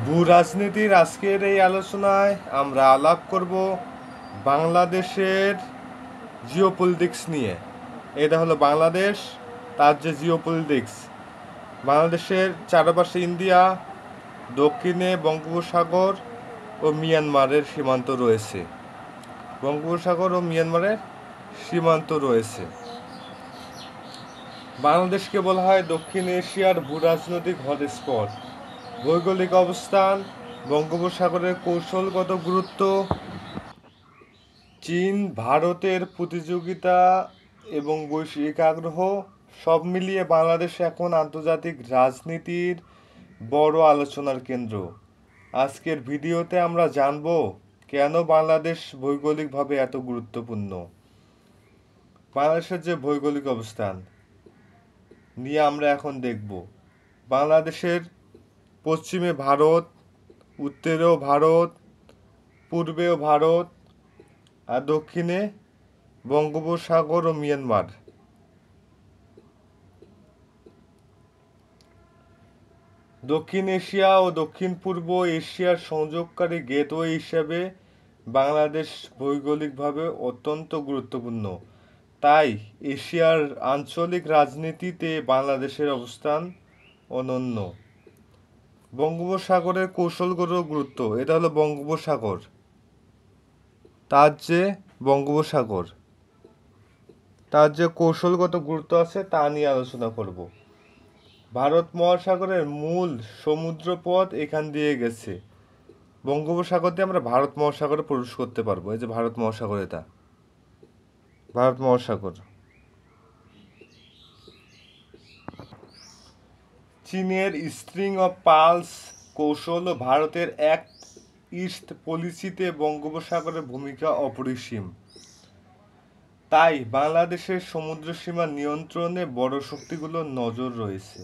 ভূ রাজনীতির আজকের এই আলোচনায় আমরা আলাপ করব বাংলাদেশের জিওপলিটিক্স নিয়ে। এটা হলো বাংলাদেশ, তার যে জিওপলিটিক্স। বাংলাদেশের চারপাশে ইন্ডিয়া, দক্ষিণে বঙ্গোপসাগর ও মিয়ানমারের সীমান্ত রয়েছে। বঙ্গোপসাগর ও মিয়ানমারের সীমান্ত রয়েছে। বাংলাদেশকে বলা হয় দক্ষিণ এশিয়ার ভূরাজনৈতিক হটস্পট। ভৌগোলিক অবস্থান, বঙ্গোপসাগরের কৌশলগত গুরুত্ব, চীন ভারতের প্রতিযোগিতা এবং বৈশ্বিক আগ্রহ, সব মিলিয়ে বাংলাদেশ এখন আন্তর্জাতিক রাজনীতির বড় আলোচনার কেন্দ্র। আজকের ভিডিওতে আমরা জানব কেন বাংলাদেশ ভৌগোলিকভাবে এত গুরুত্বপূর্ণ। বাংলাদেশের যে ভৌগোলিক অবস্থান নিয়ে আমরা এখন দেখব। বাংলাদেশের পশ্চিমে ভারত, উত্তরেও ভারত, পূর্বেও ভারত, আর দক্ষিণে বঙ্গোপসাগর ও মিয়ানমার। দক্ষিণ এশিয়া ও দক্ষিণ পূর্ব এশিয়ার সংযোগকারী গেটওয়ে হিসেবে বাংলাদেশ ভৌগোলিকভাবে অত্যন্ত গুরুত্বপূর্ণ। তাই এশিয়ার আঞ্চলিক রাজনীতিতে বাংলাদেশের অবস্থান অনন্য। বঙ্গোপসাগরের কৌশলগত গুরুত্ব, এটা হলো বঙ্গোপসাগর, বঙ্গোপসাগর তার যে কৌশলগত গুরুত্ব আছে তা নিয়ে আলোচনা করব। ভারত মহাসাগরের মূল সমুদ্রপথ এখান দিয়ে গেছে। বঙ্গোপসাগর দিয়ে আমরা ভারত মহাসাগরে প্রবেশ করতে পারবো। এই যে ভারত মহাসাগর, এটা ভারত মহাসাগর। চীনের স্ট্রিং অফ পার্লস কৌশল ও ভারতের অ্যাক্ট ইস্ট পলিসিতে বঙ্গোপসাগরের ভূমিকা অপরিসীম। তাই বাংলাদেশের সমুদ্রসীমা নিয়ন্ত্রণে বড় শক্তিগুলোর নজর রয়েছে।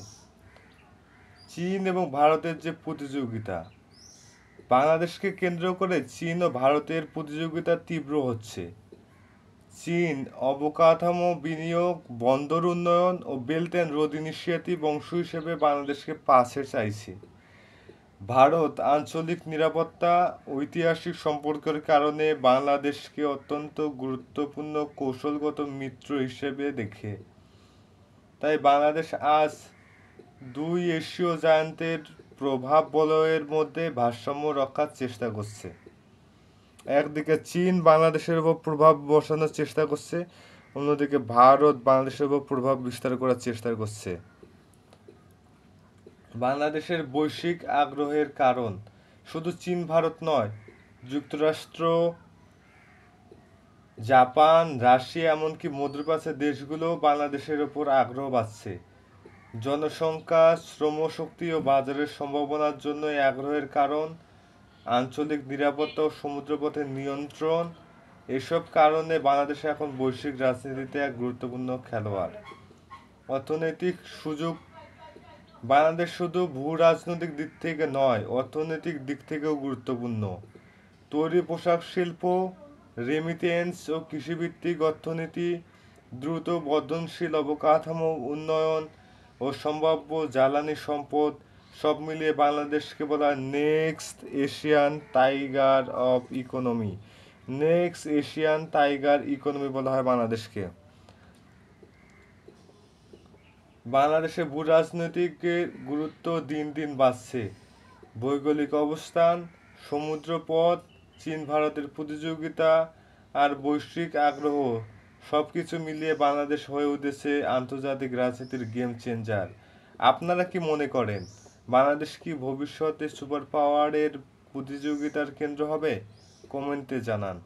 চীন এবং ভারতের যে প্রতিযোগিতা, বাংলাদেশকে কেন্দ্র করে চীন ও ভারতের প্রতিযোগিতা তীব্র হচ্ছে। চীন অবকাঠামো বিনিয়োগ, বন্দর উন্নয়ন ও বেল্ট অ্যান্ড রোড ইনিশিয়েটিভ অংশ হিসেবে বাংলাদেশকে পাশে চাইছে। ভারত আঞ্চলিক নিরাপত্তা, ঐতিহাসিক সম্পর্কের কারণে বাংলাদেশকে অত্যন্ত গুরুত্বপূর্ণ কৌশলগত মিত্র হিসেবে দেখে। তাই বাংলাদেশ আজ দুই এশীয় জায়ান্টের প্রভাব বলয়ের মধ্যে ভারসাম্য রক্ষার চেষ্টা করছে। একদিকে চীন বাংলাদেশের উপর প্রভাব বসানোর চেষ্টা করছে, অন্যদিকে ভারত বাংলাদেশের উপর প্রভাব বিস্তার করার চেষ্টা করছে। বাংলাদেশের বৈশ্বিক আগ্রহের কারণ শুধু চীন ভারত নয়, যুক্তরাষ্ট্র, জাপান, রাশিয়া, এমনকি মধ্যপ্রাচ্যের দেশগুলোও বাংলাদেশের ওপর আগ্রহ বাড়ছে। জনসংখ্যা, শ্রমশক্তি ও বাজারের সম্ভাবনার জন্য এই আগ্রহের কারণ আঞ্চলিক নিরাপত্তা ও সমুদ্রপথের নিয়ন্ত্রণ। এসব কারণে বাংলাদেশ এখন বৈশ্বিক রাজনীতিতে এক গুরুত্বপূর্ণ খেলোয়াড়। অর্থনৈতিক সুযোগ, বাংলাদেশ শুধু ভূ রাজনৈতিক দিক থেকে নয়, অর্থনৈতিক দিক থেকেও গুরুত্বপূর্ণ। তৈরি পোশাক শিল্প, রেমিটেন্স ও কৃষিভিত্তিক অর্থনীতি, দ্রুত বর্ধনশীল অবকাঠামো উন্নয়ন ও সম্ভাব্য জ্বালানি সম্পদ, সব মিলিয়ে বাংলাদেশকে বলা হয় next Asian tiger of economy. Next Asian tiger economy বলা হয় বাংলাদেশকে। বাংলাদেশে ভূ রাজনৈতিকের গুরুত্ব দিন দিন বাড়ছে। ভৌগোলিক অবস্থান, সমুদ্রপথ, চীন ভারতের প্রতিযোগিতা আর বৈশ্বিক আগ্রহ, সব কিছু মিলিয়ে বাংলাদেশ হয়ে উঠেছে আন্তর্জাতিক রাজনীতির গেম চেঞ্জার। আপনারা কি মনে করেন, বাংলাদেশ কি ভবিষ্যতে সুপার পাওয়ারের প্রতিযোগিতার কেন্দ্র হবে? কমেন্টে জানান।